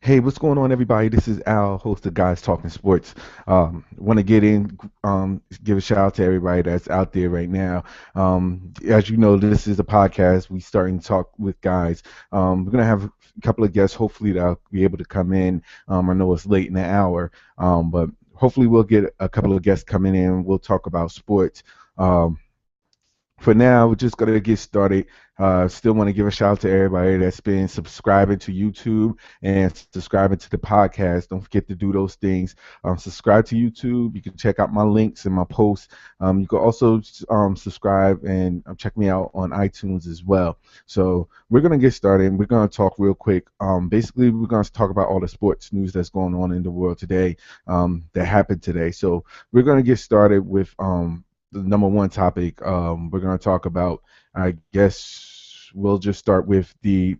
Hey, what's going on, everybody? This is Al, host of Guys Talking Sports. Want to get in, give a shout out to everybody that's out there right now. As you know, this is a podcast. We starting to talk with guys. We're gonna have a couple of guests. Hopefully, they'll be able to come in. I know it's late in the hour, but hopefully, we'll get a couple of guests coming in. We'll talk about sports. Um, for now, we're just gonna get started. Still want to give a shout out to everybody that's been subscribing to YouTube and subscribing to the podcast. Don't forget to do those things. Subscribe to YouTube. You can check out my links and my posts. You can also subscribe and check me out on iTunes as well. So we're gonna get started. We're gonna talk real quick. Basically, we're gonna talk about all the sports news that's going on in the world today. That happened today. So we're gonna get started with the number one topic. We're going to talk about. I guess we'll just start with the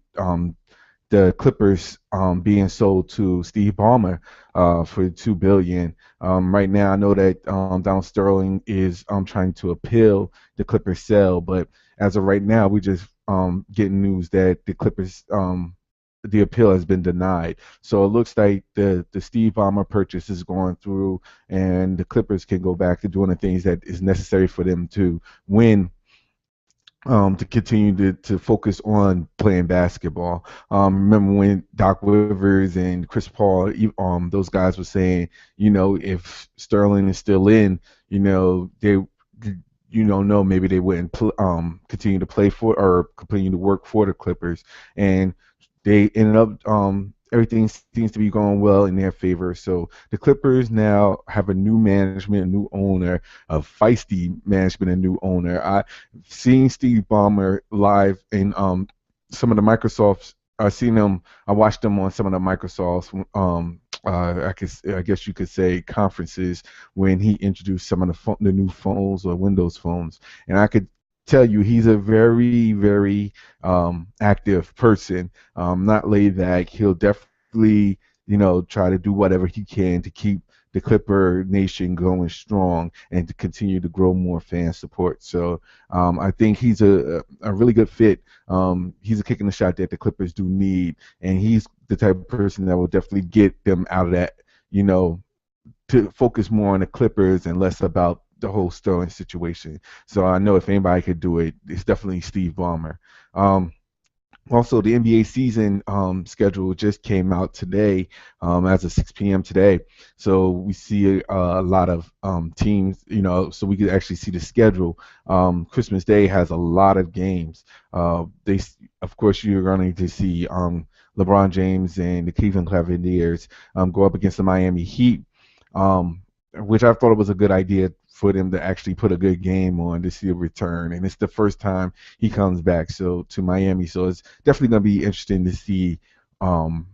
Clippers being sold to Steve Ballmer for $2 billion. Right now, I know that Donald Sterling is trying to appeal the Clippers sale, but as of right now, we just getting news that the Clippers the appeal has been denied. So it looks like the Steve Ballmer purchase is going through, and the Clippers can go back to doing the things that is necessary for them to win, to continue to focus on playing basketball. Remember when Doc Rivers and Chris Paul, those guys were saying, if Sterling is still in, they, you don't know, maybe they wouldn't continue to play for or continue to work for the Clippers, and they ended up. Everything seems to be going well in their favor. So the Clippers now have a new management, a new owner, a feisty management, a new owner. I've seen Steve Ballmer live in some of the Microsofts. I've seen him. I watched him on some of the Microsoft's. I guess you could say conferences when he introduced some of the new phones or Windows phones, and I could tell you he's a very, very active person, not laid back. He'll definitely, try to do whatever he can to keep the Clipper Nation going strong and to continue to grow more fan support. So I think he's a really good fit. He's a kick in the shot that the Clippers do need, and he's the type of person that will definitely get them out of that, you know, to focus more on the Clippers and less about the whole Sterling situation. So I know if anybody could do it, it's definitely Steve Ballmer. Um, Also, the NBA season schedule just came out today, as of 6 p.m. today. So we see a lot of teams, so we could actually see the schedule. Christmas Day has a lot of games. Of course, you're going to see LeBron James and the Cleveland Cavaliers go up against the Miami Heat, which I thought it was a good idea for them to actually put a good game on to see a return. And it's the first time he comes back to Miami. So it's definitely going to be interesting to see um,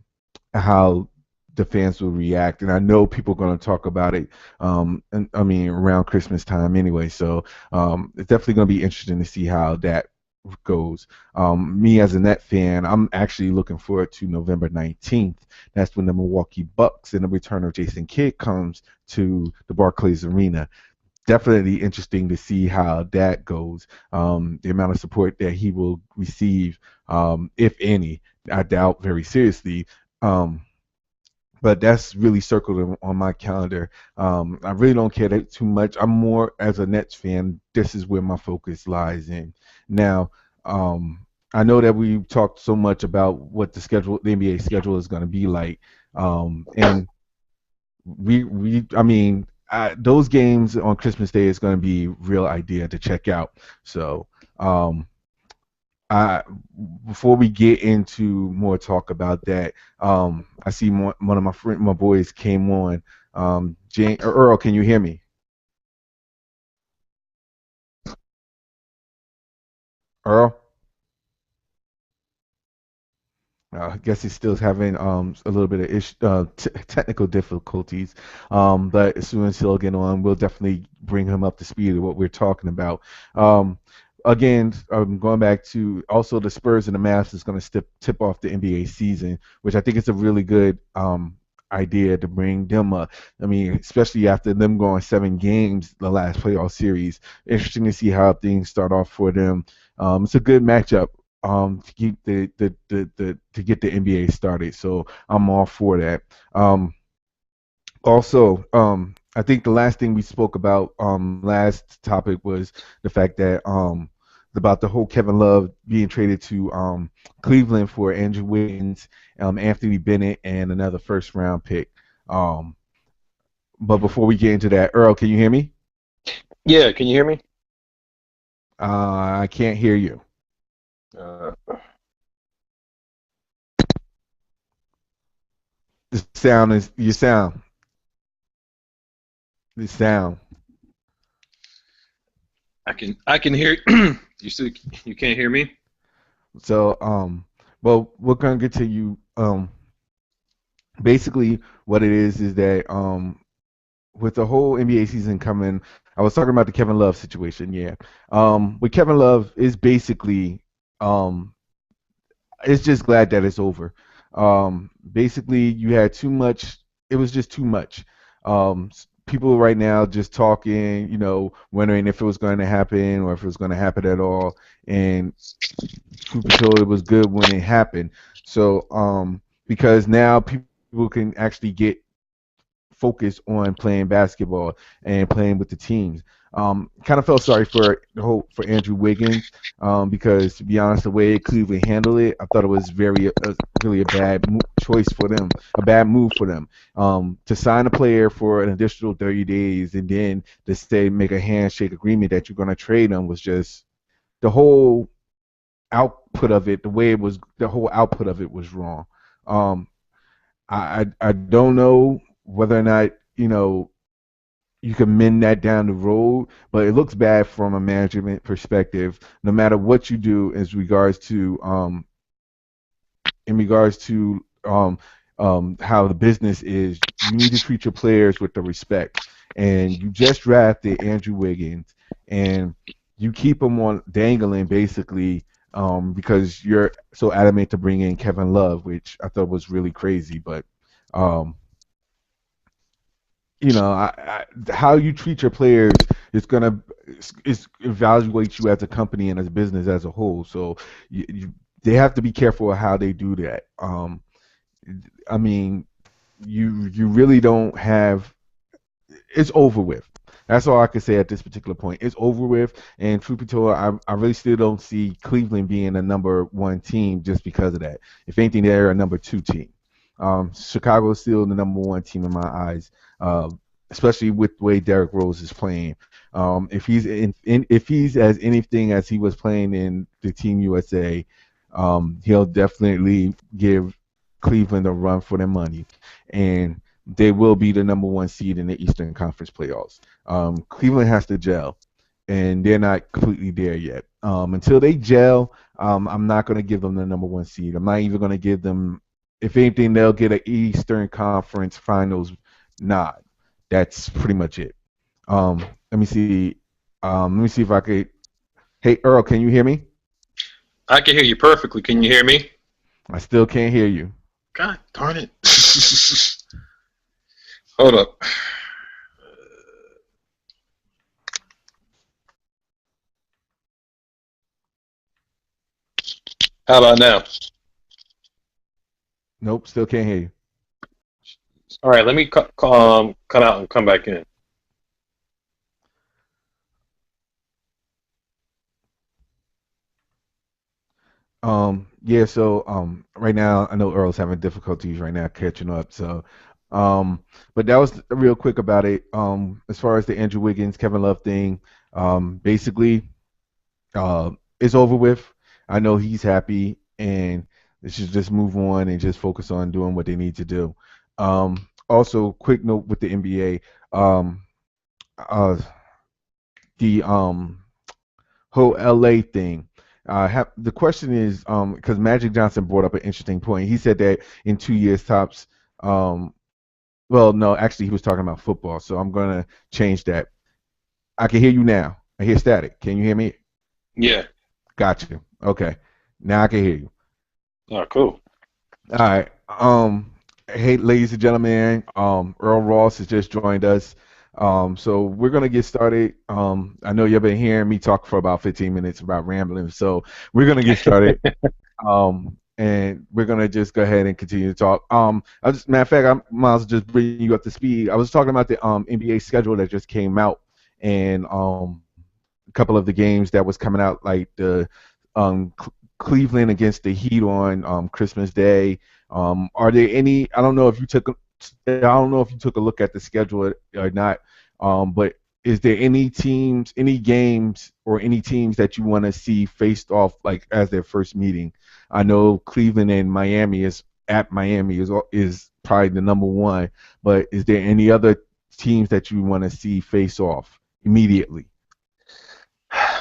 how the fans will react. And I know people are going to talk about it, and I mean, around Christmas time anyway. So it's definitely going to be interesting to see how that goes. Me as a Net fan, I'm actually looking forward to November 19th. That's when the Milwaukee Bucks and the return of Jason Kidd comes to the Barclays Arena. Definitely interesting to see how that goes. The amount of support that he will receive, if any, I doubt very seriously. Um, but that's really circled on my calendar. I really don't care that too much. I'm more as a Nets fan. This is where my focus lies in. Now, I know that we've talked so much about what the NBA schedule is going to be like, and I mean, those games on Christmas Day is going to be real idea to check out. So, um, I before we get into more talk about that, I see one of my boys came on. Earl, can you hear me? Earl? I guess he's still having a little bit of technical difficulties. But as soon as he'll get on, we'll definitely bring him up to speed of what we're talking about. Um, Again, going back to also the Spurs and the Mavs is going to tip off the NBA season, which I think is a really good idea to bring them up. I mean, especially after them going 7 games the last playoff series. Interesting to see how things start off for them. It's a good matchup to keep the to get the NBA started. So I'm all for that. Also, I think the last thing we spoke about last topic was the fact that about the whole Kevin Love being traded to Cleveland for Andrew Wiggins, Anthony Bennett, and another first round pick. Um, but before we get into that, Earl, can you hear me? Yeah, can you hear me? I can't hear you. Uh, The sound is your sound. The sound. I can hear you. Still you can't hear me? So well, we're gonna get to you. Basically, what it is that with the whole NBA season coming, I was talking about the Kevin Love situation. Yeah, with Kevin Love is basically um it's just glad that it's over. Basically, you had too much. It was just too much. People right now just talking, wondering if it was going to happen or if it was going to happen at all. And truth be told, it was good when it happened. So, because now people can actually get focused on playing basketball and playing with the teams. Kind of felt sorry for for Andrew Wiggins because, to be honest, the way Cleveland handled it, I thought it was really a bad choice for them, a bad move for them. To sign a player for an additional 30 days and then to say make a handshake agreement that you're going to trade them was just the whole output of it. The whole output of it was wrong. Um, I don't know whether or not you can mend that down the road, but it looks bad from a management perspective. No matter what you do, in regards to how the business is, you need to treat your players with the respect. And you just drafted Andrew Wiggins, and you keep him on dangling basically because you're so adamant to bring in Kevin Love, which I thought was really crazy. But um, how you treat your players is evaluate you as a company and as a business as a whole. So they have to be careful of how they do that. I mean, you really don't have. It's over with. That's all I can say at this particular point. It's over with, and truth be told, I really still don't see Cleveland being a number one team just because of that. If anything, they're a number two team. Chicago is still the number one team in my eyes, uh, especially with the way Derrick Rose is playing. If he's as anything as he was playing in the Team USA, he'll definitely give Cleveland a run for their money, and they will be the number one seed in the Eastern Conference playoffs. Cleveland has to gel, and they're not completely there yet. Until they gel, I'm not going to give them the number one seed. I'm not even going to give them, if anything, they'll get an Eastern Conference Finals nod. That's pretty much it. Let me see. Let me see if I could. Hey, Earl, can you hear me? I can hear you perfectly. Can you hear me? I still can't hear you. God darn it. Hold up. How about now? Nope, still can't hear you. All right, let me cut out and come back in. Yeah, so right now I know Earl's having difficulties right now catching up. So but that was real quick about it. As far as the Andrew Wiggins, Kevin Love thing, basically uh it's over with. I know he's happy and they should just move on and just focus on doing what they need to do. Also quick note with the NBA, um uh the whole LA thing. The question is, because Magic Johnson brought up an interesting point. He said that in 2 years tops, um, well, no, actually, he was talking about football. So I'm gonna change that. I can hear you now. I hear static. Can you hear me? Yeah. Gotcha. Okay. Now I can hear you. Oh, cool. All right. Hey, ladies and gentlemen. Earl Ross has just joined us. So we're gonna get started. I know you've been hearing me talk for about 15 minutes about rambling, so we're gonna get started. And we're gonna just go ahead and continue to talk. Matter of fact, I might as well just bring you up to speed. I was talking about the NBA schedule that just came out, and a couple of the games that was coming out, like the Cleveland against the Heat on Christmas Day. Are there any? I don't know if you took. I don't know if you took a look at the schedule or not. But is there any teams, any games, or any teams that you want to see faced off like as their first meeting? I know Cleveland and Miami is at Miami is probably the number one, but is there any other teams that you want to see face off immediately?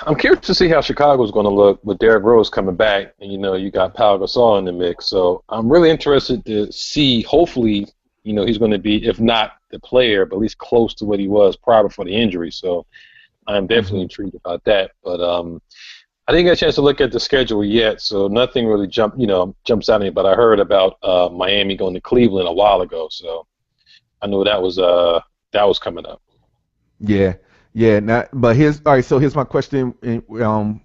I'm curious to see how Chicago's going to look with Derrick Rose coming back, and you got Pau Gasol in the mix. So I'm really interested to see. Hopefully, he's going to be, if not the player, but at least close to what he was prior before the injury. So I'm definitely Hmm. intrigued about that. But I didn't get a chance to look at the schedule yet, so nothing really jumps out at me. But I heard about Miami going to Cleveland a while ago, so I know that was coming up. Yeah, yeah. Not, but here's all right. So here's my question.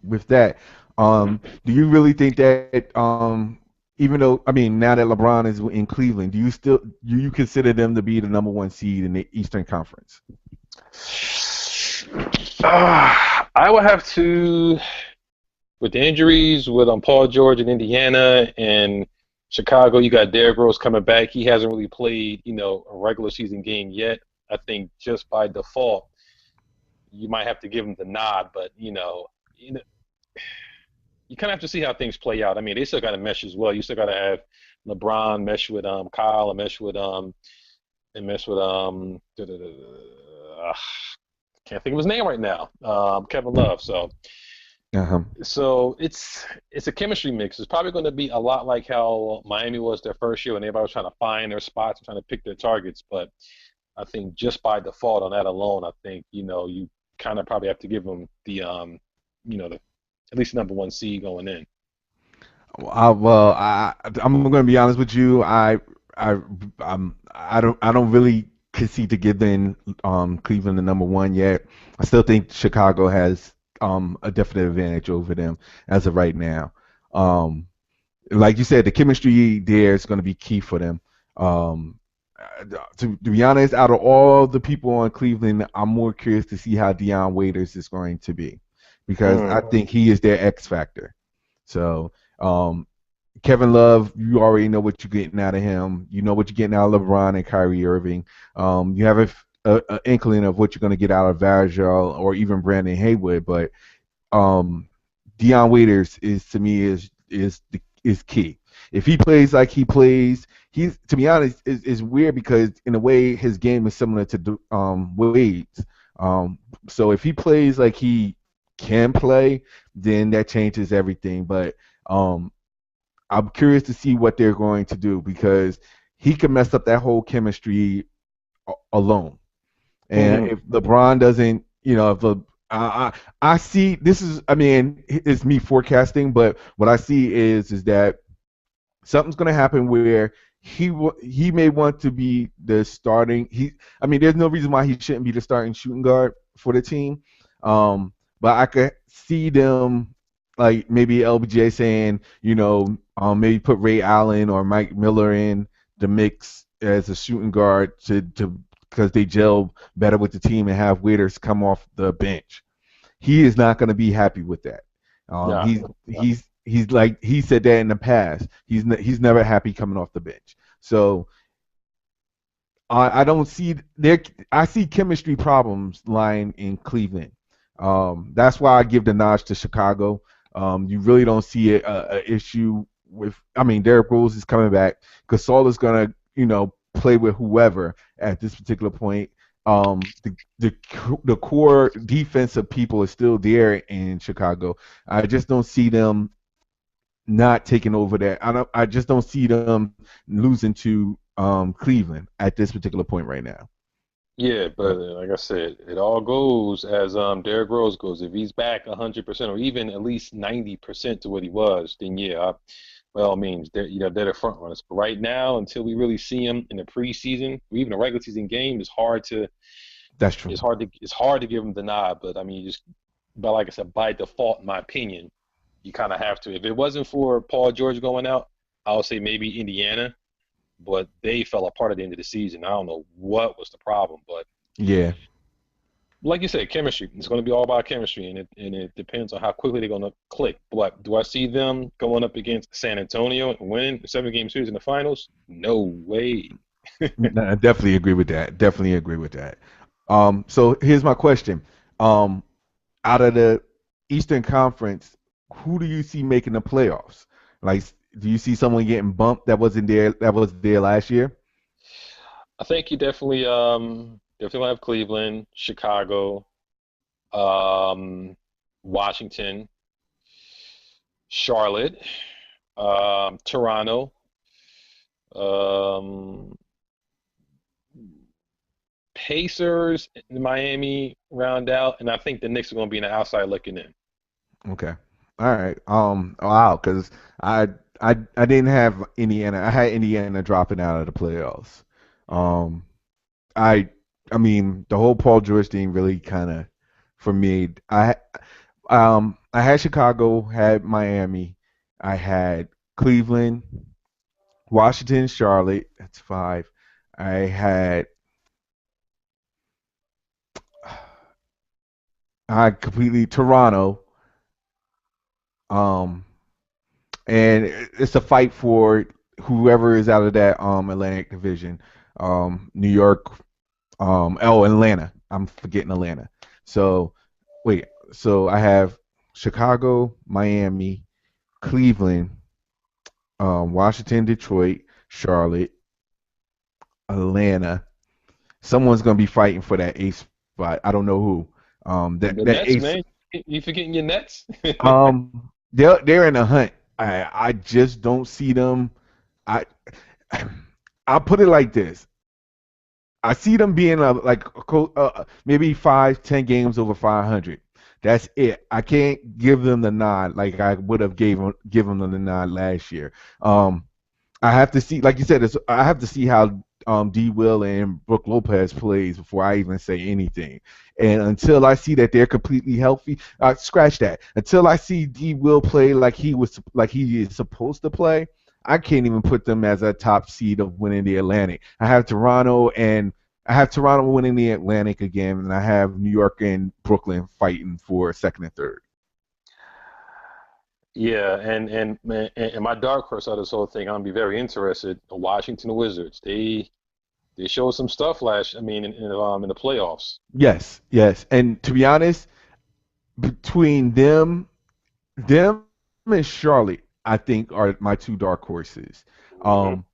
With that, do you really think that even though I mean now that LeBron is in Cleveland, do you consider them to be the number one seed in the Eastern Conference? I would have to, with the injuries with Paul George in Indiana and Chicago. You got Derrick Rose coming back. He hasn't really played, a regular season game yet. I think just by default, you might have to give him the nod, but you kind of have to see how things play out. I mean, they still got to mesh as well. You still got to have LeBron mesh with Kyle and mesh with can't think of his name right now. Kevin Love. Uh-huh. So it's a chemistry mix. It's probably going to be a lot like how Miami was their first year when everybody was trying to find their spots and trying to pick their targets. But I think just by default on that alone, I think you kind of probably have to give them the at least number one seed going in. I'm going to be honest with you. I, I don't really concede to giving Cleveland the number one yet. I still think Chicago has a definite advantage over them as of right now. Um, like you said, the chemistry there is going to be key for them. Um, to be honest, out of all the people on Cleveland, I'm more curious to see how Deion Waiters is going to be because I Mm. think he is their X factor. So um, Kevin Love, you already know what you're getting out of him. You know what you're getting out of LeBron and Kyrie Irving. You have a inkling of what you're going to get out of Varejao or even Brandon Haywood, but um, Dion Waiters is to me is key. If he plays like he plays, he's to be honest is weird because in a way his game is similar to Wade's. So if he plays like he can play, then that changes everything. But um, I'm curious to see what they're going to do because he can mess up that whole chemistry alone. And Hmm. if LeBron doesn't, if I see this is, I mean, it's me forecasting, but what I see is that something's going to happen where he may want to be the starting. I mean, there's no reason why he shouldn't be the starting shooting guard for the team. But I could see them like maybe LBJ saying, maybe put Ray Allen or Mike Miller in the mix as a shooting guard to because they gel better with the team and have waiters come off the bench. He is not going to be happy with that. Um, Yeah. he's he's like he said that in the past. He's never happy coming off the bench. So I don't see there. I see chemistry problems lying in Cleveland. That's why I give the nod to Chicago. You really don't see a issue with. I mean, Derrick Rose is coming back. Gasol is gonna, play with whoever at this particular point. The core defensive people is still there in Chicago. I just don't see them not taking over that. I just don't see them losing to Cleveland at this particular point right now. Yeah, but like I said, it all goes as Derrick Rose goes. If he's back 100% or even at least 90% to what he was, then yeah, by all means, they're the front runners. But right now, until we really see him in the preseason or even a regular season game, it's hard to That's true. It's hard to give them the nod, but I mean, but like I said, by default, in my opinion, you kind of have to. If it wasn't for Paul George going out, I would say maybe Indiana, but they fell apart at the end of the season. I don't know what was the problem, but Yeah. like you said, chemistry. It's going to be all about chemistry, and it depends on how quickly they're going to click. But do I see them going up against San Antonio and winning a 7 game series in the finals? No way. I definitely agree with that. Definitely agree with that. So here's my question. Um, Out of the Eastern Conference, who do you see making the playoffs? Like, do you see someone getting bumped that was there last year? I think you definitely have Cleveland, Chicago, um, Washington, Charlotte, Toronto, um, Pacers, Miami round out, and I think the Knicks are going to be in the outside looking in. Okay. All right. Wow, because I I didn't have Indiana. I had Indiana dropping out of the playoffs. Um, I I mean the whole Paul George thing really kind of for me. I had Chicago, had Miami, I had Cleveland, Washington, Charlotte. That's five. I had I completely Toronto. Um, and it's a fight for whoever is out of that Atlantic division. New York, Atlanta. I'm forgetting Atlanta. So wait, so I have Chicago, Miami, Cleveland, Washington, Detroit, Charlotte, Atlanta. Someone's gonna be fighting for that ace spot. I don't know who. The That Nets, ace. man, you forgetting your Nets? They're in a hunt. I just don't see them. I I'll put it like this. I see them being maybe 5, 10 games over 500. That's it. I can't give them the nod like I would have given them the nod last year. Um, I have to see, like you said, I have to see how D Will and Brooke Lopez plays before I even say anything. And until I see that they're completely healthy, scratch that. Until I see D Will play like he is supposed to play, I can't even put them as a top seed of winning the Atlantic. I have Toronto winning the Atlantic again, and I have New York and Brooklyn fighting for second and third. Yeah, and my dark horse out of this whole thing, I'm gonna be very interested. The Washington Wizards, they showed some stuff last. I mean, in the playoffs. Yes, yes. And to be honest, between them and Charlotte, I think are my two dark horses. Hmm. Um,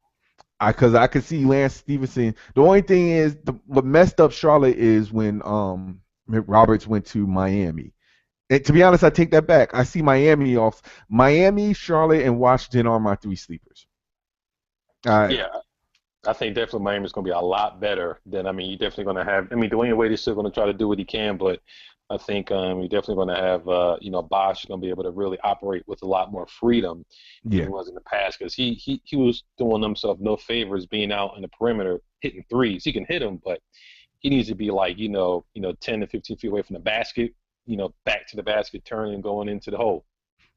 I could see Lance Stevenson. The only thing is, what messed up Charlotte is when Roberts went to Miami. And to be honest, I take that back. I see Miami off. Miami, Charlotte, and Washington are my three sleepers. Uh, Yeah, I think definitely Miami's going to be a lot better than, I mean, you're definitely going to have, I mean, Dwayne Wade is still going to try to do what he can, but I think you're definitely going to have, Bosh going to be able to really operate with a lot more freedom than he yeah, was in the past because he was doing himself no favors being out in the perimeter hitting threes. He can hit them, but he needs to be like, 10 to 15 feet away from the basket, back to the basket, turning and going into the hole.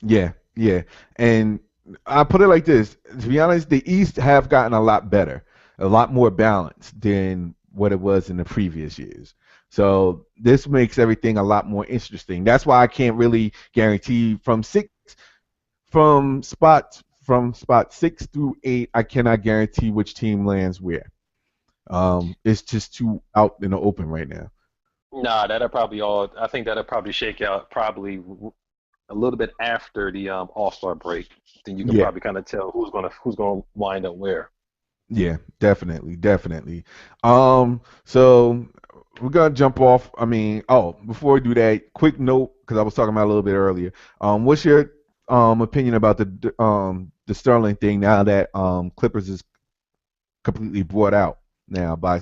yeah, yeah. And I put it like this: to be honest, the East have gotten a lot better, a lot more balanced than what it was in the previous years. So this makes everything a lot more interesting. That's why I can't really guarantee from spot 6 through 8. I cannot guarantee which team lands where. It's just too out in the open right now. Nah, that'll probably all. I think that'll probably shake out probably a little bit after the All-Star break. Then you can Yeah, probably kind of tell who's gonna wind up where. yeah, definitely, definitely. So we're gonna jump off. I mean, oh, before we do that, quick note because I was talking about it a little bit earlier. What's your opinion about the Sterling thing now that Clippers is completely brought out now by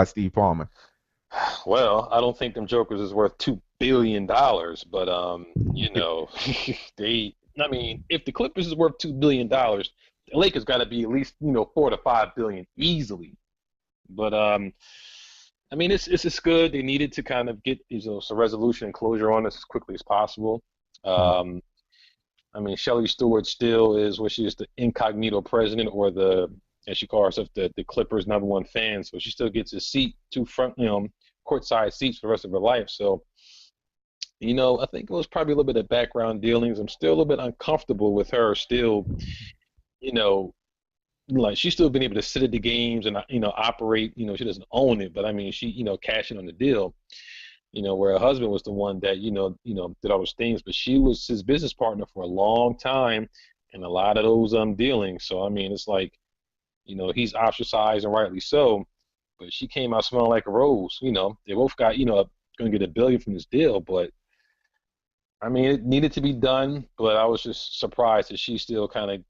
Steve Palmer? Well, I don't think them Jokers is worth $2 billion, but they. I mean, if the Clippers is worth $2 billion, the Lakers got to be at least 4 to 5 billion easily. But I mean, it's good. They needed to kind of get some resolution and closure on this as quickly as possible. Mhm. Um, I mean, Shelley Stewart still is what she is the incognito president, or the, as she calls herself, the Clippers' number one fan. So she still gets a seat, two front, courtside seats for the rest of her life. So, I think it was probably a little bit of background dealings. I'm still a little bit uncomfortable with her still, you know, like she's still been able to sit at the games and operate. She doesn't own it, but I mean, she cashing on the deal. Where her husband was the one that did all those things, but she was his business partner for a long time, and a lot of those dealings. So I mean, it's like he's ostracized, and rightly so. But she came out smelling like a rose. They both got going to get $1 billion from this deal, but I mean, it needed to be done. But I was just surprised that she still kind of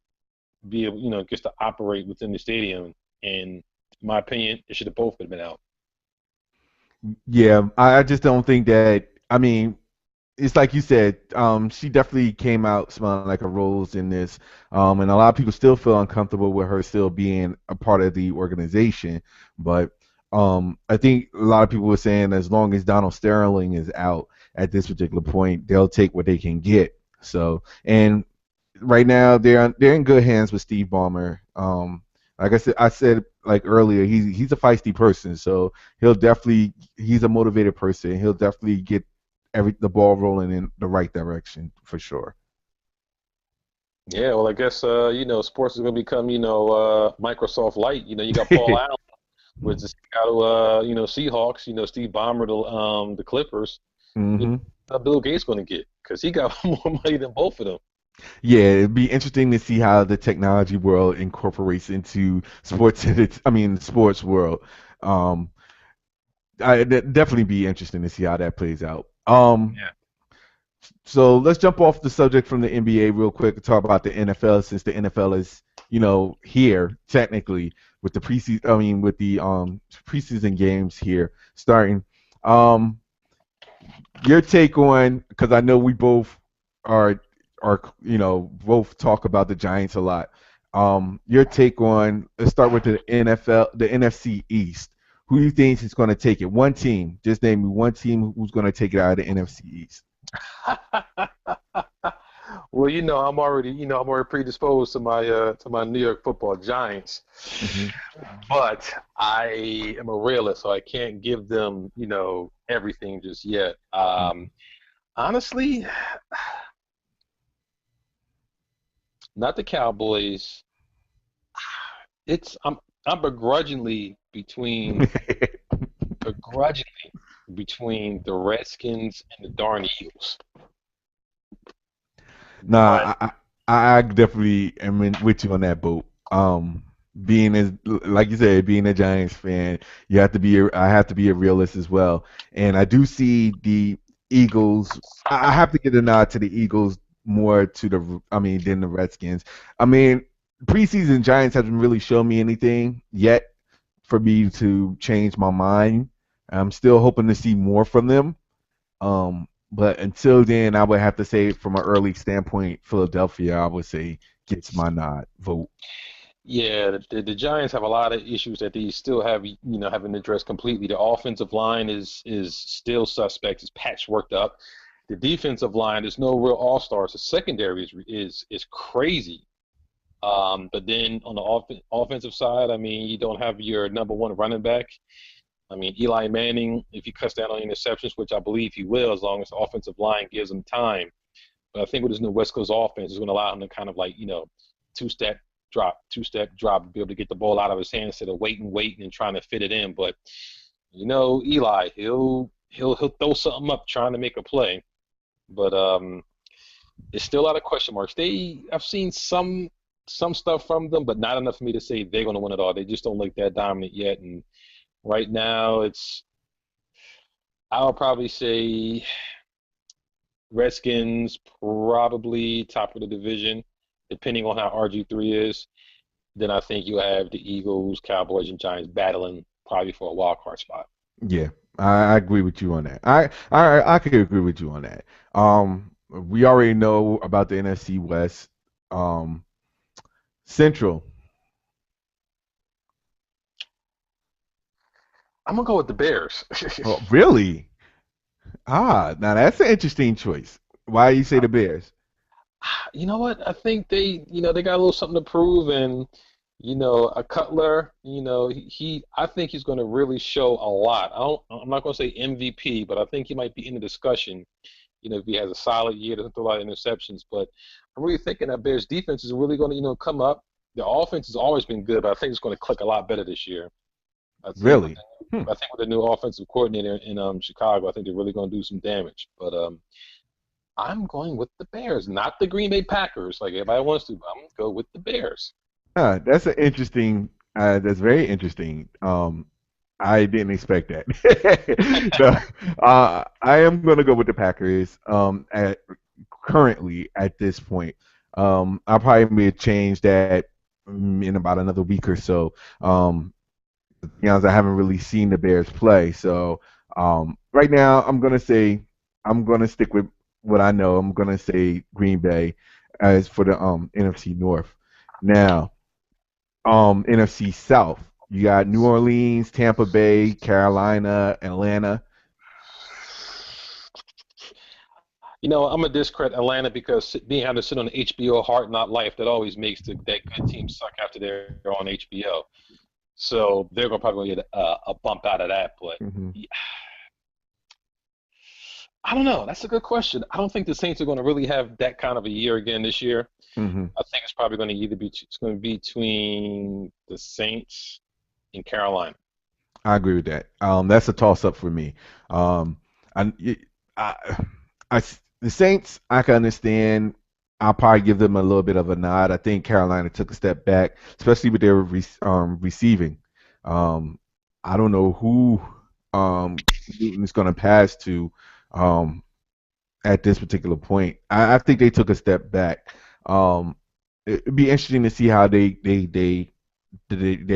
be able, gets to operate within the stadium. And in my opinion, it should have both been out. Yeah, I just don't think that. I mean, it's like you said. She definitely came out smelling like a rose in this, and a lot of people still feel uncomfortable with her still being a part of the organization. But I think a lot of people were saying as long as Donald Sterling is out at this particular point, they'll take what they can get. So, and right now they're in good hands with Steve Ballmer. Like I said like earlier, he's a feisty person, so he's a motivated person. He'll definitely get the ball rolling in the right direction for sure. Yeah, well, I guess sports is going to become Microsoft Light. You got Paul Allen with the Seattle Seahawks. Steve Ballmer, the Clippers. You Hmm. know, Bill Gates going to get because he got more money than both of them. Yeah, it'd be interesting to see how the technology world incorporates into sports. I mean, the sports world. Um, it'd definitely be interesting to see how that plays out. Yeah. So let's jump off the subject from the NBA real quick and talk about the NFL since the NFL is, here technically with the preseason. I mean, with the preseason games here starting. Um, your take on, because I know we both are both talk about the Giants a lot. Your take on, let's start with the NFL, the NFC East. Who do you think is going to take it? One team. Just name me one team who's going to take it out of the NFC East. Well, I'm already predisposed to my New York Football Giants, Hmm. but I am a realist, so I can't give them everything just yet. Honestly, not the Cowboys. I'm begrudgingly between the Redskins and the darn Eagles. But Nah, I definitely am with you on that boat. Being as like you said, being a Giants fan, I have to be a realist as well. And I do see the Eagles. I have to give a nod to the Eagles more I mean, than the Redskins. I mean, preseason Giants haven't really shown me anything yet for me to change my mind. I'm still hoping to see more from them. But until then, I would have to say, from an early standpoint, Philadelphia, I would say, gets my nod vote. yeah, the Giants have a lot of issues that they still haven't addressed completely. The offensive line is still suspect. It's patchworked up. The defensive line, there's no real all stars. The secondary is crazy. But then on the offensive side, I mean, you don't have your number one running back. I mean, Eli Manning, if he cuts down on interceptions, which I believe he will, as long as the offensive line gives him time. But I think with his new West Coast offense, is going to allow him to kind of like, two-step drop, be able to get the ball out of his hands instead of waiting and trying to fit it in. But Eli, he'll throw something up trying to make a play. But it's still a lot of question marks. I've seen some stuff from them, but not enough for me to say they're going to win it all. They just don't look that dominant yet. And right now, I'll probably say Redskins probably top of the division, depending on how RG3 is. Then I think you have the Eagles, Cowboys, and Giants battling probably for a wild card spot. Yeah, I agree with you on that. I could agree with you on that. We already know about the NFC West. Um, Central. I'm gonna go with the Bears. Oh, really? Ah, now that's an interesting choice. Why you say the Bears? You know what? I think they got a little something to prove, and a Cutler, I think he's going to really show a lot. I'm not going to say MVP, but I think he might be in the discussion. If he has a solid year, doesn't throw a lot of interceptions, but I'm really thinking that Bears defense is really going to, come up. The offense has always been good, but I think it's going to click a lot better this year. I think with Really? Hmm. the, I think with the new offensive coordinator in Chicago, I think they're really going to do some damage. But I'm going with the Bears, not the Green Bay Packers, like everybody wants to. But I'm going to go with the Bears. That's an interesting. That's very interesting. I didn't expect that. No, I am gonna go with the Packers. Currently at this point, I'll probably may change that in about another week or so. To be honest, I haven't really seen the Bears play, so right now I'm gonna stick with what I know. I'm gonna say Green Bay as for the NFC North. Now, NFC South. You got New Orleans, Tampa Bay, Carolina, Atlanta. I'm a discredit Atlanta because being having to sit on HBO Hard Not Life, that always makes that good team suck after they're on HBO. So they're gonna probably get a bump out of that. But Hmm. yeah, I don't know. That's a good question. I don't think the Saints are going to really have that kind of a year again this year. Hmm. I think it's probably going to it's going to be between the Saints and Carolina. I agree with that. That's a toss up for me. Um, I, I, the Saints, I can understand. I'll probably give them a little bit of a nod. I think Carolina took a step back, especially with their receiving. Um, I don't know who Newton is going to pass to um, at this particular point. I think they took a step back. Um, it'd be interesting to see how they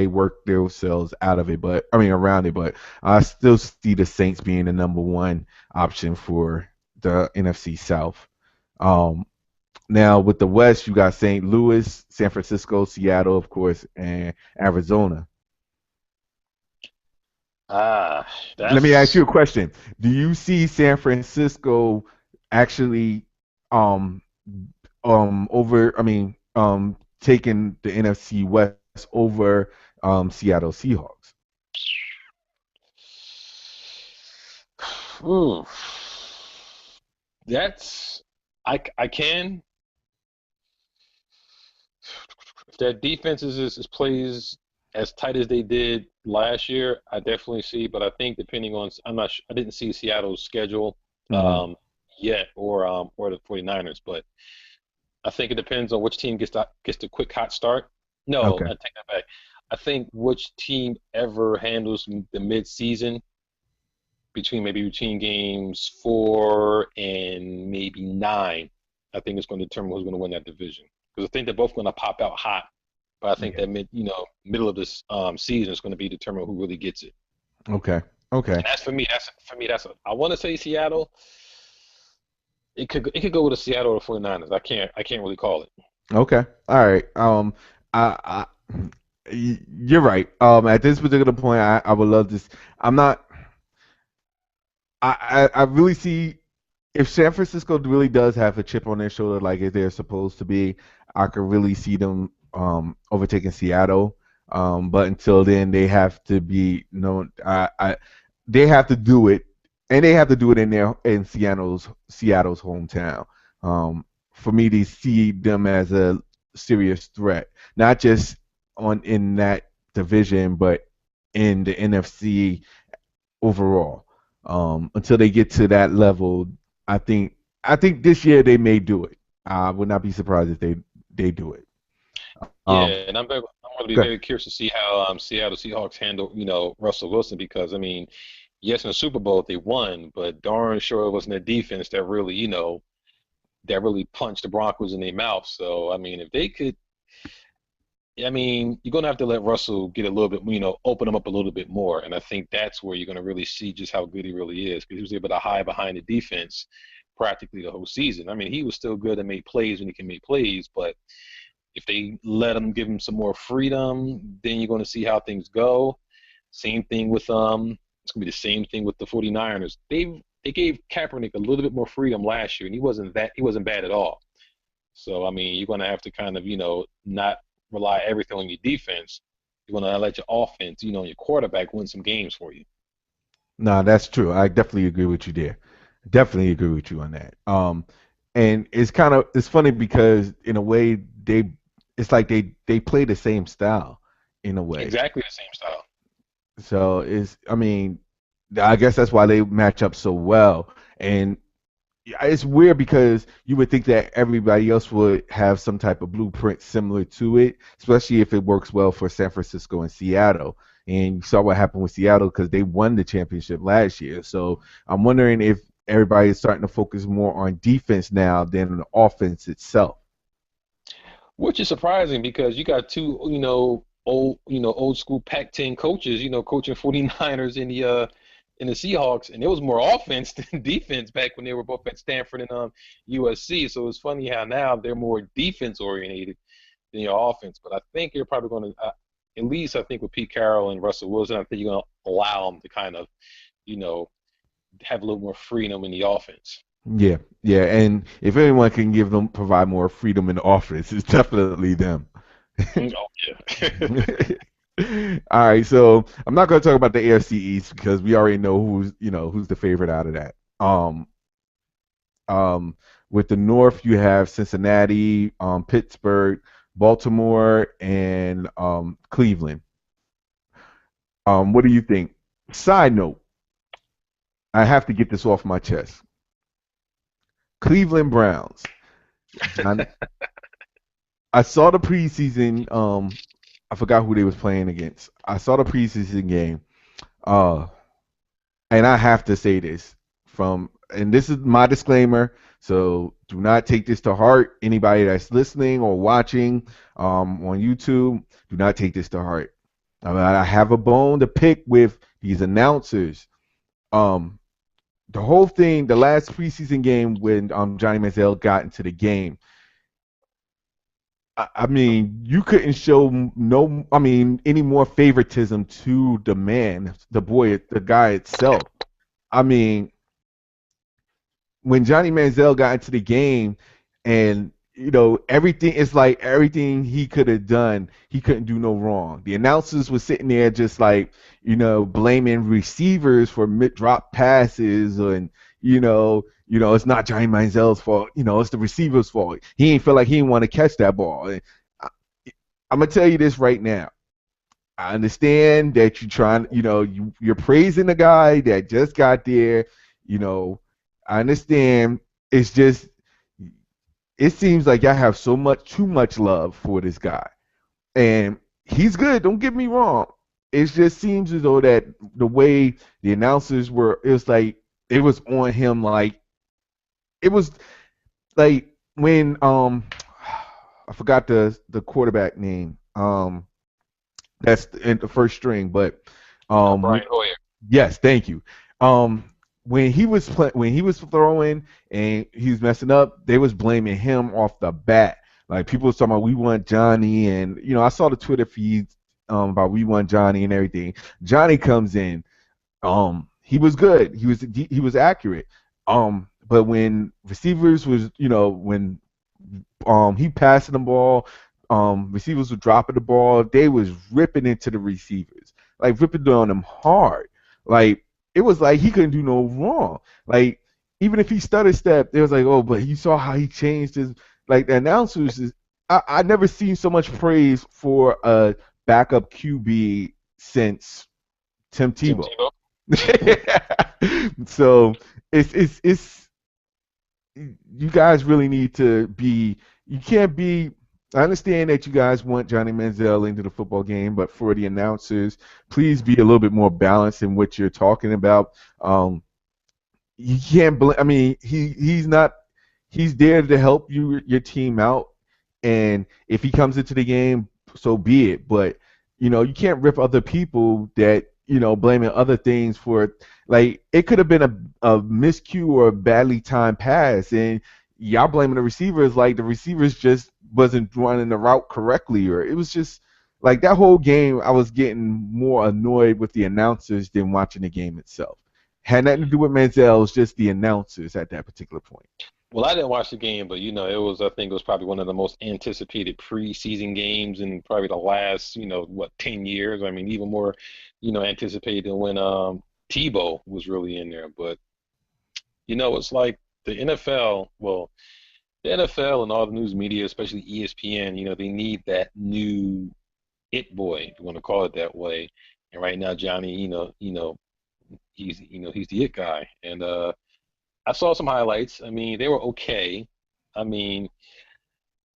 work themselves out of it, but I mean around it. But I still see the Saints being the number one option for the NFC South. Um, Now with the West, you got St. Louis, San Francisco, Seattle, of course, and Arizona. Ah, Let me ask you that's a question. Do you see San Francisco actually um over taking the NFC West over Seattle Seahawks? ooh, that's I can if their defense is plays as tight as they did last year, I definitely see. But I think depending on I'm not I didn't see Seattle's schedule Hmm. um, yet or the 49ers, but I think it depends on which team gets the quick hot start. No, I Okay. take that back. I think which team ever handles the mid-season between games 4 and maybe 9. I think it's going to determine who's going to win that division because I think they're both going to pop out hot. But I think Yeah. that middle of this season is going to be determined who really gets it. Okay. Okay. And that's for me. I want to say Seattle. It could go with the Seattle or the 49ers. I can't really call it. Okay. All right. You're right. At this particular point, I would love this. I'm not. I really see if San Francisco really does have a chip on their shoulder like they're supposed to be, I could really see them overtaking Seattle. But until then, they have to be known. They have to do it, and they have to do it in Seattle's hometown. For me to see them as a serious threat, not just on in that division, but in the NFC overall. Until they get to that level, I think I think this year they may do it. I would not be surprised if they do it. Yeah, Um, and I'm going to be okay. very curious to see how Seattle Seahawks handle Russell Wilson because I mean, yes, in the Super Bowl they won, but darn sure it wasn't a defense that really punched the Broncos in their mouth. So I mean, if they could, I mean, you're going to have to let Russell get a little bit, open him up a little bit more, and I think that's where you're going to really see just how good he really is because he was able to hide behind the defense practically the whole season. I mean, he was still good and made plays when he can make plays, but if they let him give him some more freedom, then you're going to see how things go. Same thing with it's gonna be the same thing with the 49ers. They gave Kaepernick a little bit more freedom last year, and he wasn't bad at all. So I mean, you're gonna have to kind of not rely everything on your defense. You're gonna let your offense, your quarterback win some games for you. No, that's true. I definitely agree with you there. Definitely agree with you on that. And it's funny because in a way it's like they play the same style in a way. Exactly the same style. So I mean, I guess that's why they match up so well. And yeah, it's weird because you would think that everybody else would have some type of blueprint similar to it, especially if it works well for San Francisco and Seattle. And you saw what happened with Seattle because they won the championship last year. So I'm wondering if everybody is starting to focus more on defense now than on the offense itself. Which is surprising because you got two, old school Pac-10 coaches, coaching 49ers in the Seahawks, and it was more offense than defense back when they were both at Stanford and USC. So it's funny how now they're more defense oriented than your offense. But I think you're probably going to, at least I think with Pete Carroll and Russell Wilson, I think you're going to allow them to kind of, you know, have a little more freedom in the offense. Yeah, yeah. And if anyone can provide more freedom in the offense, it's definitely them. Oh yeah. All right, so I'm not going to talk about the AFC East because we already know who's the favorite out of that. Um, with the North, you have Cincinnati, Pittsburgh, Baltimore, and Cleveland. What do you think? Side note, I have to get this off my chest. Cleveland Browns. John, I saw the preseason. I forgot who they was playing against. I saw the preseason game. Uh, and I have to say this and this is my disclaimer. So do not take this to heart. Anybody that's listening or watching on YouTube, do not take this to heart. I mean, I have a bone to pick with these announcers. Um, the whole thing, the last preseason game when Johnny Manziel got into the game, I mean, you couldn't show no, I mean, any more favoritism to the man, the boy, the guy itself. I mean, when Johnny Manziel got into the game, and everything, it's like everything he could have done, he couldn't do no wrong. The announcers were sitting there just like blaming receivers for mid drop passes, and it's not Johnny Manziel's fault. It's the receiver's fault. He ain't feel like he didn't want to catch that ball. And I'm gonna tell you this right now. I understand that you're trying, you're praising the guy that just got there. You know, I understand. It's just, it seems like y'all have too much love for this guy, and he's good. Don't get me wrong. It just seems as though that the way the announcers were, it was like it was on him. Like it was like when I forgot the quarterback name. That's in the first string, but Brian Hoyer. yes, thank you. Um, when he was throwing and he was messing up, they was blaming him off the bat. Like people was talking about we want Johnny, and I saw the Twitter feeds about we want Johnny and everything. Johnny comes in, he was good. He was accurate. But when receivers was when he passing the ball, receivers were dropping the ball, they was ripping into the receivers, like ripping on them hard. Like it was like he couldn't do no wrong. Like even if he stutter step, it was like, oh, but you saw how he changed his. Like the announcers I never seen so much praise for a backup QB since Tim Tim Tebow. Tebow. So it's you guys really need to be. You can't be. I understand that you guys want Johnny Manziel into the football game, but for the announcers, please be a little bit more balanced in what you're talking about. You can't. I mean, he's not. He's there to help your team out, and if he comes into the game, so be it. But you can't rip other people that blaming other things for. Like it could have been a miscue or a badly timed pass, and y'all blaming the receivers like the receivers just wasn't running the route correctly, or it was just like that whole game, I was getting more annoyed with the announcers than watching the game itself. Had nothing to do with Manziel, it was just the announcers at that particular point. Well, I didn't watch the game, but it was I think it was probably one of the most anticipated preseason games in probably the last, 10 years. I mean, even more, anticipated than when Tebow was really in there. But it's like the NFL, well, the NFL and all the news media, especially ESPN, they need that new it boy, if you want to call it that way. And right now, Johnny, he's the it guy. And I saw some highlights. I mean, they were okay. I mean,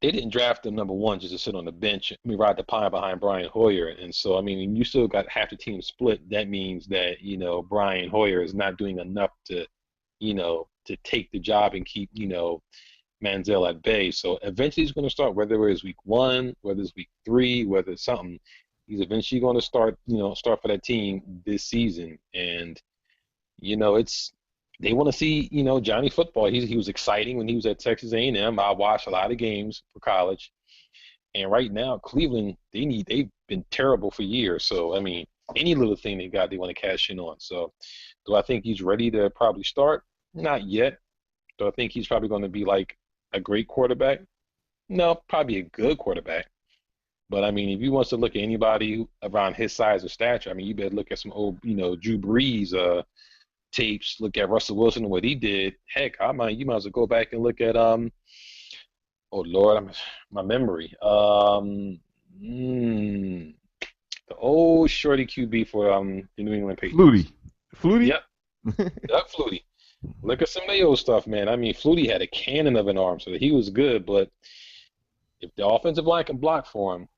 they didn't draft him number one just to sit on the bench. I mean, ride the pine behind Brian Hoyer. And so, I mean, when you still got half the team split, that means that, Brian Hoyer is not doing enough to take the job and keep, Manziel at bay. So eventually he's going to start, whether it's week one, whether it's week three, whether it's something. He's eventually going to start, start for that team this season. And it's they want to see Johnny football. He was exciting when he was at Texas A&M. I watched a lot of games for college, and right now Cleveland they've been terrible for years. So I mean, any little thing they got, they want to cash in on. So do I think he's ready to probably start? Not yet. Do I think he's probably going to be like a great quarterback? No, probably a good quarterback. But I mean, if you wants to look at anybody around his size or stature, I mean, you better look at some old, Drew Brees, tapes, look at Russell Wilson and what he did. Heck, you might as well go back and look at oh Lord, my memory. The old shorty QB for the New England Patriots. Flutie. Flutie? Yep, yep, Flutie. Look at some of the old stuff, man. I mean, Flutie had a cannon of an arm, so he was good. But if the offensive line can block for him,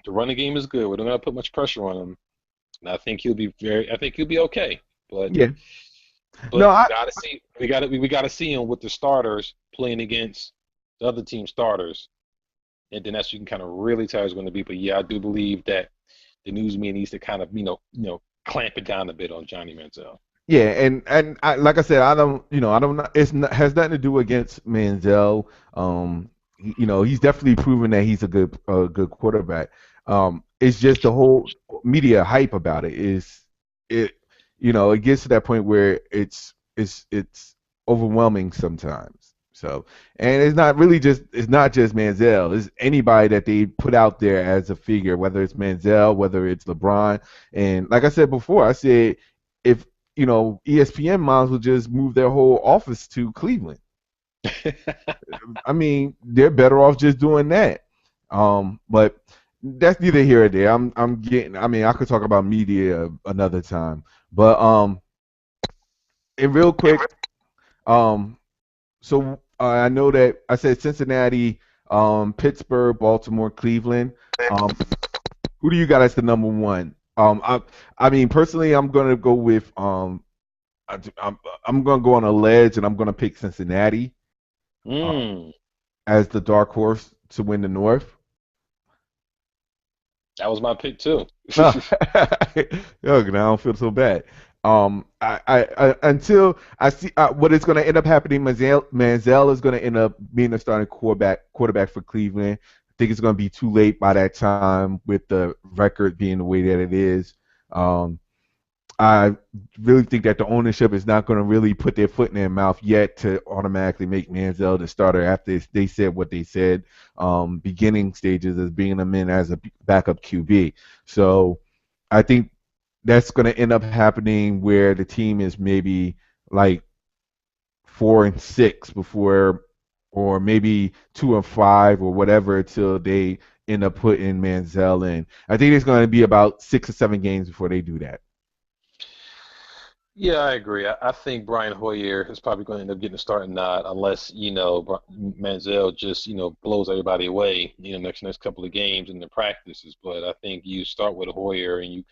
the running game is good. We don't got to put much pressure on him. And I think he'll be okay. But Yeah. No, But gotta see we gotta see him with the starters playing against the other team starters, and then that's when you can kind of really tell who's going to be. But yeah, I do believe that the news media needs to kind of clamp it down a bit on Johnny Manziel. yeah, and like I said, I don't know. It's not, has nothing to do against Manziel. He's definitely proven that he's a good quarterback. It's just the whole media hype about it is it. It gets to that point where it's overwhelming sometimes. So, and it's not just Manziel. It's anybody that they put out there as a figure, whether it's Manziel, whether it's LeBron. And like I said before, I said if ESPN might as well just move their whole office to Cleveland. I mean, they're better off just doing that. But that's neither here or there. I'm getting. I mean, I could talk about media another time, but and real quick, um, so I know that I said Cincinnati, Pittsburgh, Baltimore, Cleveland. Um, who do you got as the number one? I mean, personally, I'm gonna go with I'm gonna go on a ledge and I'm gonna pick Cincinnati Mm, as the dark horse to win the North. that was my pick too. No, Ugh, now I don't feel so bad. Until I see what is going to end up happening, Manziel is going to end up being the starting quarterback for Cleveland. I think it's going to be too late by that time with the record being the way that it is. Um, I really think that the ownership is not going to really put their foot in their mouth yet to automatically make Manziel the starter after they said what they said, beginning stages as bringing him in as a backup QB. So I think that's going to end up happening where the team is maybe like 4-6 before, or maybe 2-5 or whatever, until they end up putting Manziel in. I think it's going to be about 6 or 7 games before they do that. Yeah, I agree. I think Brian Hoyer is probably going to end up getting a starting nod unless, Manziel just, blows everybody away, next couple of games in the practices. But I think you start with Hoyer and you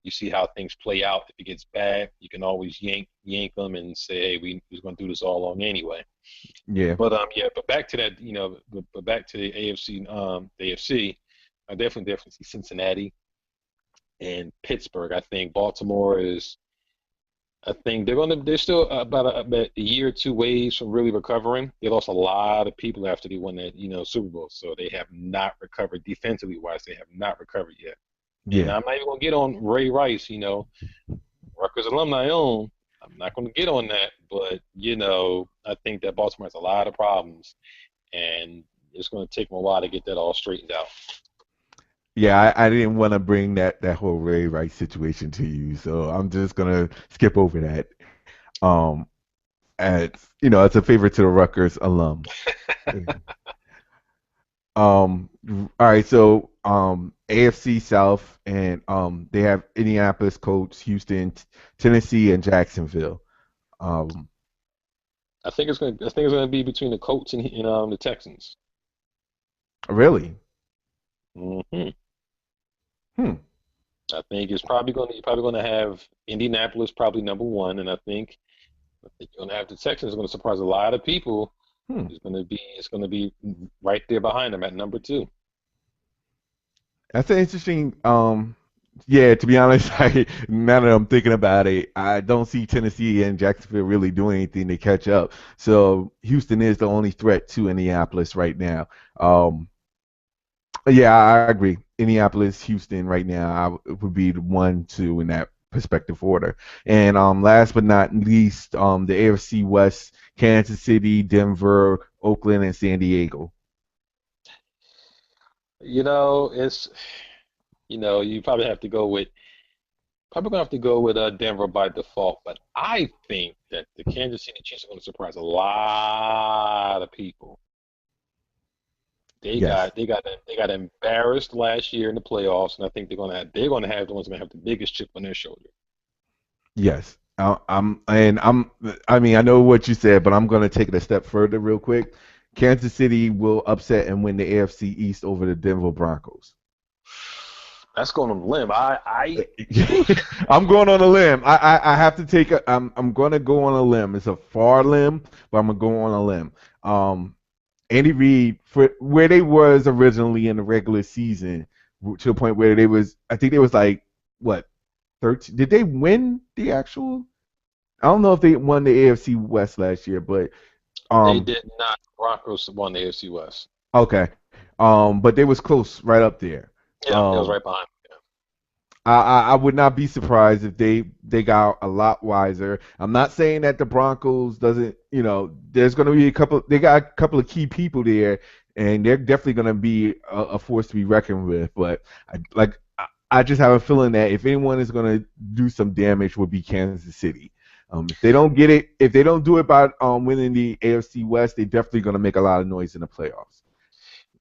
see how things play out. If it gets bad, you can always yank them and say, hey, we're going to do this all along anyway. Yeah. But but back to that, but back to the AFC, I definitely see Cincinnati and Pittsburgh. I think Baltimore is I think they're still about a year or two ways from really recovering. They lost a lot of people after they won that, Super Bowl. So they have not recovered defensively wise. They have not recovered yet. And Yeah. I'm not even gonna get on Ray Rice, Rutgers alumni own. I'm not gonna get on that, but I think that Baltimore has a lot of problems, and it's gonna take them a while to get that all straightened out. Yeah, I didn't want to bring that whole Ray Rice situation to you, so I'm just gonna skip over that. Um, as it's a favor to the Rutgers alums. All right, so AFC South, and they have Indianapolis, Colts, Houston, Tennessee, and Jacksonville. Um, I think it's gonna be between the Colts and the Texans. really? hmm Hmm. I think you're probably gonna have Indianapolis probably number one, and I think you're gonna have the Texans. Going to surprise a lot of people. Hmm. It's gonna be right there behind them at number two. That's an interesting. Yeah, to be honest, now that I'm thinking about it, I don't see Tennessee and Jacksonville really doing anything to catch up. So Houston is the only threat to Indianapolis right now. Um, yeah, I agree. Indianapolis, Houston, right now, would be the 1, 2 in that perspective order. And last but not least, the AFC West, Kansas City, Denver, Oakland, and San Diego. It's you probably gonna have to go with Denver by default, but I think that the Kansas City Chiefs are gonna surprise a lot of people. They Yes. got they got they got embarrassed last year in the playoffs, and I think they're gonna have the ones that have the biggest chip on their shoulder. Yes. I mean, I know what you said, but I'm going to take it a step further real quick. Kansas City will upset and win the AFC East over the Denver Broncos. That's going on the limb. I'm going on a limb. I have to take I'm going to go on a limb. It's a far limb, but I'm going to go on a limb. Um, Andy Reid, for where they was originally in the regular season, to a point where I think they was like, what, 13? Did they win the actual? I don't know if they won the AFC West last year, but They um, did not. Broncos won the AFC West. okay, but they was close, right up there. Yeah, it was Um, right behind. I would not be surprised if they got a lot wiser. I'm not saying that the Broncos doesn't, there's going to be they got a couple of key people there, and they're definitely going to be a force to be reckoned with. But I just have a feeling that if anyone is going to do some damage, would be Kansas City. If they don't get it, if they don't do it by winning the AFC West, they're definitely going to make a lot of noise in the playoffs.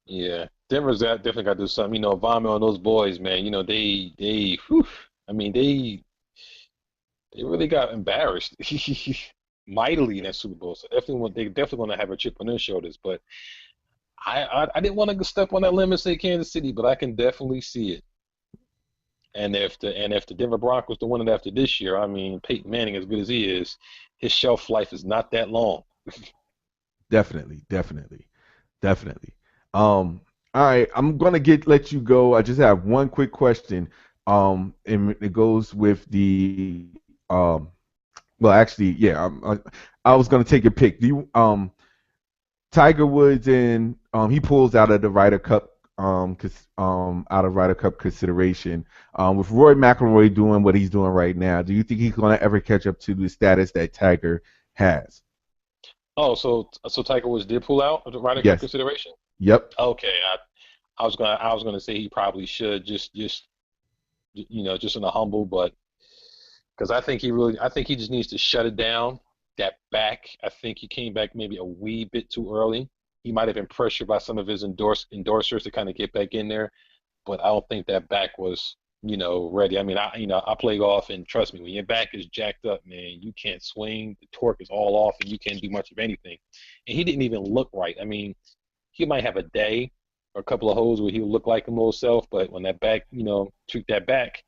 Yeah, Denver's definitely got to do something. Vomit on those boys, man. Whew, I mean, they really got embarrassed mightily in that Super Bowl. So they definitely want to have a chip on their shoulders. But I didn't want to step on that limb and say Kansas City, but I can definitely see it. And if the Denver Broncos to win it after this year, I mean, Peyton Manning, as good as he is, his shelf life is not that long. Definitely, definitely. Definitely. All right, I'm gonna get let you go. I just have one quick question. And it goes with the well, actually, yeah. I was gonna take your pick. Do you Tiger Woods, and he pulls out of the Ryder Cup out of Ryder Cup consideration. With Roy McIlroy doing what he's doing right now, do you think he's gonna ever catch up to the status that Tiger has? Oh, so Tiger Woods did pull out of the Ryder Cup Yes. consideration? Yep. Okay, I was gonna say he probably should just in a humble, but because I think he just needs to shut it down. That back, I think he came back maybe a wee bit too early. He might have been pressured by some of his endorsers to kind of get back in there, but I don't think that back was ready. I mean, I play golf, and trust me, when your back is jacked up, man, you can't swing. The torque is all off, and you can't do much of anything. And he didn't even look right. I mean, he might have a day or a couple of holes where he'll look like him old self, but when that back, tweak that back,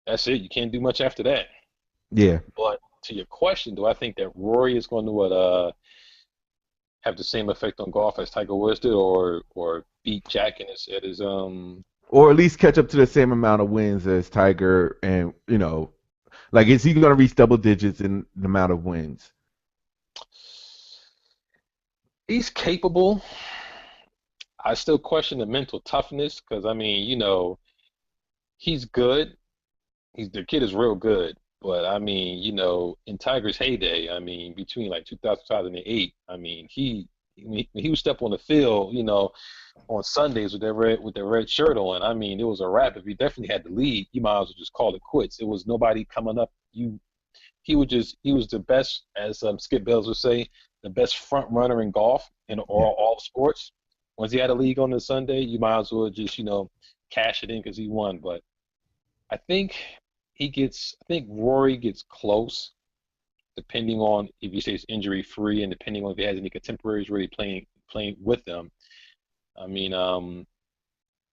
that's it. You can't do much after that. Yeah. But to your question, do I think that Rory is going to have the same effect on golf as Tiger Woods did, or beat Jack in his Or at least catch up to the same amount of wins as Tiger, and Like, is he going to reach double digits in the amount of wins? He's capable. I still question the mental toughness because I mean, he's good. The kid is real good. But I mean, in Tiger's heyday, I mean, between like 2000, 2008, I mean, he would step on the field, on Sundays with that red shirt on. I mean, it was a wrap. If he definitely had the lead, you might as well just call it quits. It was nobody coming up. He was the best, as Skip Bayless would say, the best front runner in golf and Yeah. all sports. Once he had a league on the Sunday, you might as well just cash it in because he won. But I think I think Rory gets close, depending on if he stays injury free and depending on if he has any contemporaries really playing with them. I mean,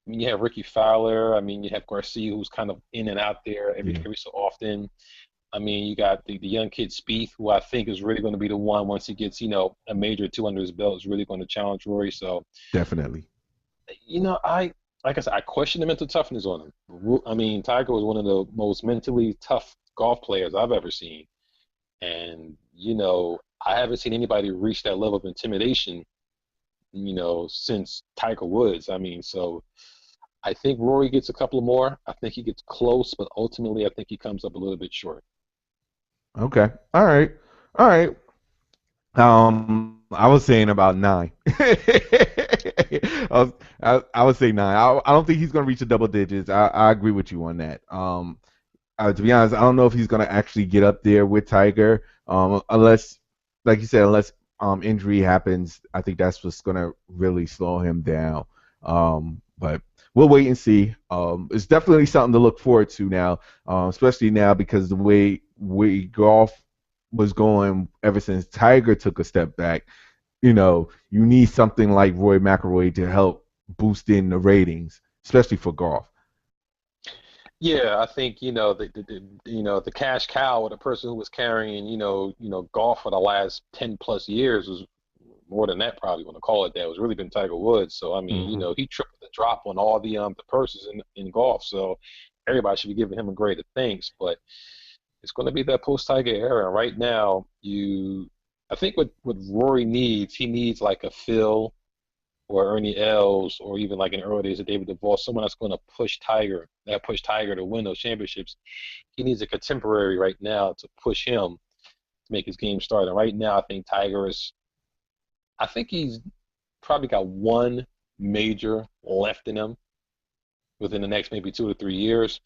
you have Ricky Fowler. I mean, you have Garcia, who's kind of in and out there Yeah. every so often. I mean, you got the young kid Spieth, who I think is really going to be the one once he gets, a major two under his belt, is really going to challenge Rory. So, Definitely. I like I said, I question the mental toughness on him. I mean, Tiger was one of the most mentally tough golf players I've ever seen, and I haven't seen anybody reach that level of intimidation, since Tiger Woods. I mean, so I think Rory gets a couple more. I think he gets close, but ultimately, I think he comes up a little bit short. Okay. All right. All right. I was saying about nine. I would say nine. I don't think he's going to reach the double digits. I agree with you on that. To be honest, I don't know if he's going to actually get up there with Tiger, unless, like you said, unless injury happens. I think that's what's going to really slow him down. But we'll wait and see. It's definitely something to look forward to now, especially now because the way golf was going ever since Tiger took a step back. You need something like Roy McIlroy to help boost in the ratings, especially for golf. Yeah, I think the cash cow or the person who was carrying golf for the last 10 plus years was more than that probably want to call it that. It was really been Tiger Woods. So I mean, Hmm. he tripled the drop on all the purses in golf. So everybody should be giving him a grade of thanks. But it's going to be that post Tiger era. Right now, I think what Rory needs, he needs like a Phil or Ernie Els or even like in the early days of David Duval, someone that's going to push Tiger to win those championships. He needs a contemporary right now to push him to make his game start. And right now, I think he's probably got one major left in him within the next maybe 2 to 3 years,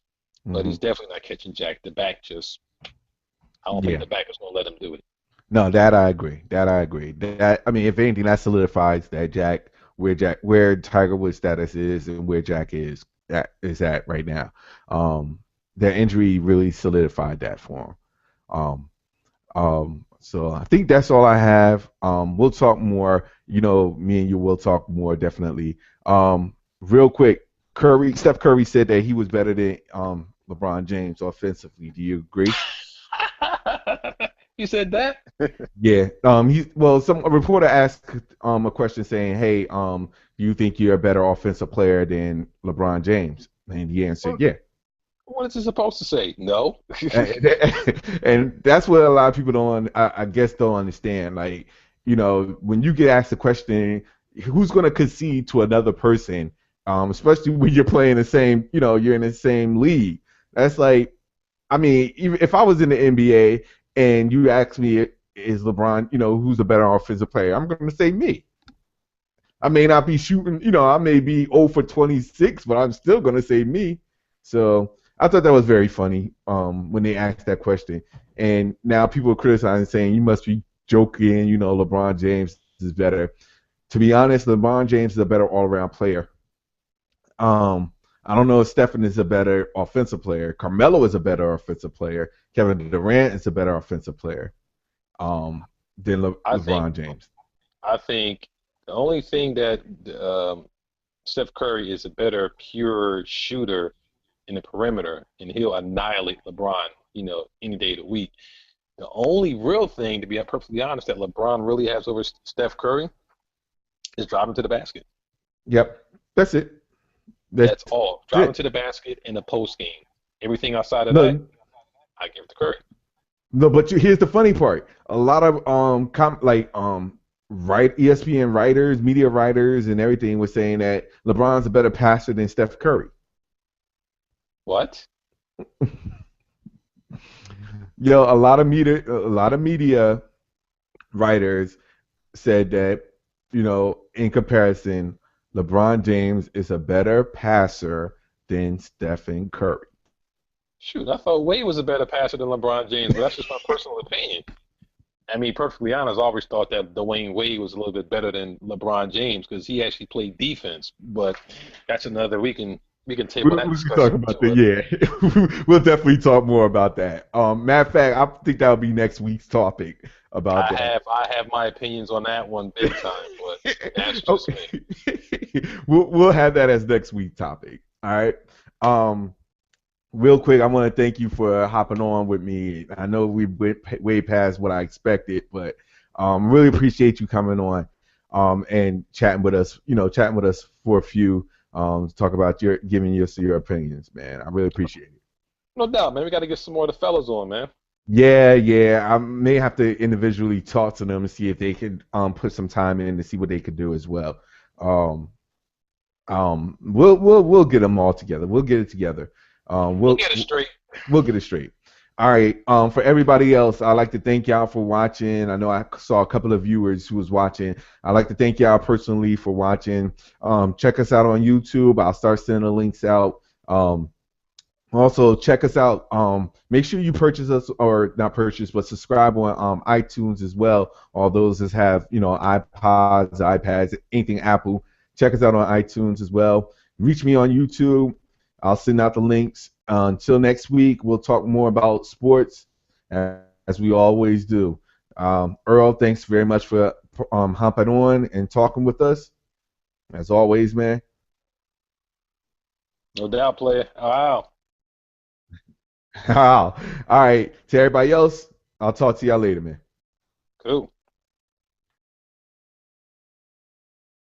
but Hmm. he's definitely not catching Jack. I don't think Yeah. the back is going to let him do it. No, that I agree. That I agree. That I mean, if anything, that solidifies that where Tiger Woods' status is and where Jack is at right now. Um, that injury really solidified that for him. Um, so I think that's all I have. We'll talk more. Me and you will talk more definitely. Real quick, Steph Curry said that he was better than LeBron James offensively. Do you agree? You said that? Yeah. A reporter asked a question saying, "Hey, do you think you're a better offensive player than LeBron James?" And he answered, What, "Yeah." what is he supposed to say? No. And, and that's what a lot of people I guess, don't understand. Like, when you get asked a question, who's going to concede to another person, especially when you're playing you're in the same league. That's like, I mean, even if I was in the NBA and you ask me, is LeBron, who's the better offensive player, I'm going to say me. I may not be shooting, I may be 0 for 26, but I'm still going to say me. So I thought that was very funny when they asked that question. And now people are criticizing, saying you must be joking, LeBron James is better. To be honest, LeBron James is a better all around player. Um, I don't know if Stephen is a better offensive player. Carmelo is a better offensive player. Kevin Durant is a better offensive player than I think LeBron James. I think the only thing that Steph Curry is a better pure shooter in the perimeter, and he'll annihilate LeBron, any day of the week. The only real thing, to be perfectly honest, that LeBron really has over Steph Curry is driving to the basket. Yep, that's it. That's That's all. Driving it. to the basket in the post game. Everything outside of that, No, I give it to Curry. No, but here's the funny part. A lot of right ESPN writers, media writers, and everything was saying that LeBron's a better passer than Steph Curry. What? Yo, a lot of media writers said that, in comparison, LeBron James is a better passer than Stephen Curry. Shoot, I thought Wade was a better passer than LeBron James, but that's just my personal opinion. I mean, perfectly honest, I always thought that Dwayne Wade was a little bit better than LeBron James because he actually played defense. But that's another we can table that We can talk discussion about to that. it. Yeah, we'll definitely talk more about that. Matter of fact, I think that'll be next week's topic about that. I have my opinions on that one big time, but that's just me. Okay. We'll have that as next week's topic. All right. Um, Real quick, I want to thank you for hopping on with me. I know we went way past what I expected, but really appreciate you coming on and chatting with us. Chatting with us for a few to talk about giving us your opinions, man. I really appreciate it. No doubt, man. We got to get some more of the fellas on, man. Yeah, yeah. I may have to individually talk to them and see if they can put some time in to see what they could do as well. Um, we'll get them all together. We'll get it together. Um, We'll we'll get it straight. we'll get it straight. All right. For everybody else, I'd like to thank y'all for watching. I know I saw a couple of viewers who was watching. I'd like to thank y'all personally for watching. Check us out on YouTube. I'll start sending the links out. Also, check us out. Make sure you purchase us, or not purchase, but subscribe on iTunes as well. All those that have, iPods, iPads, anything Apple. Check us out on iTunes as well. Reach me on YouTube. I'll send out the links. Until next week, we'll talk more about sports as we always do. Earl, thanks very much for hopping on and talking with us. As always, man. No doubt, player. Wow. All right. To everybody else, I'll talk to y'all later, man. Cool.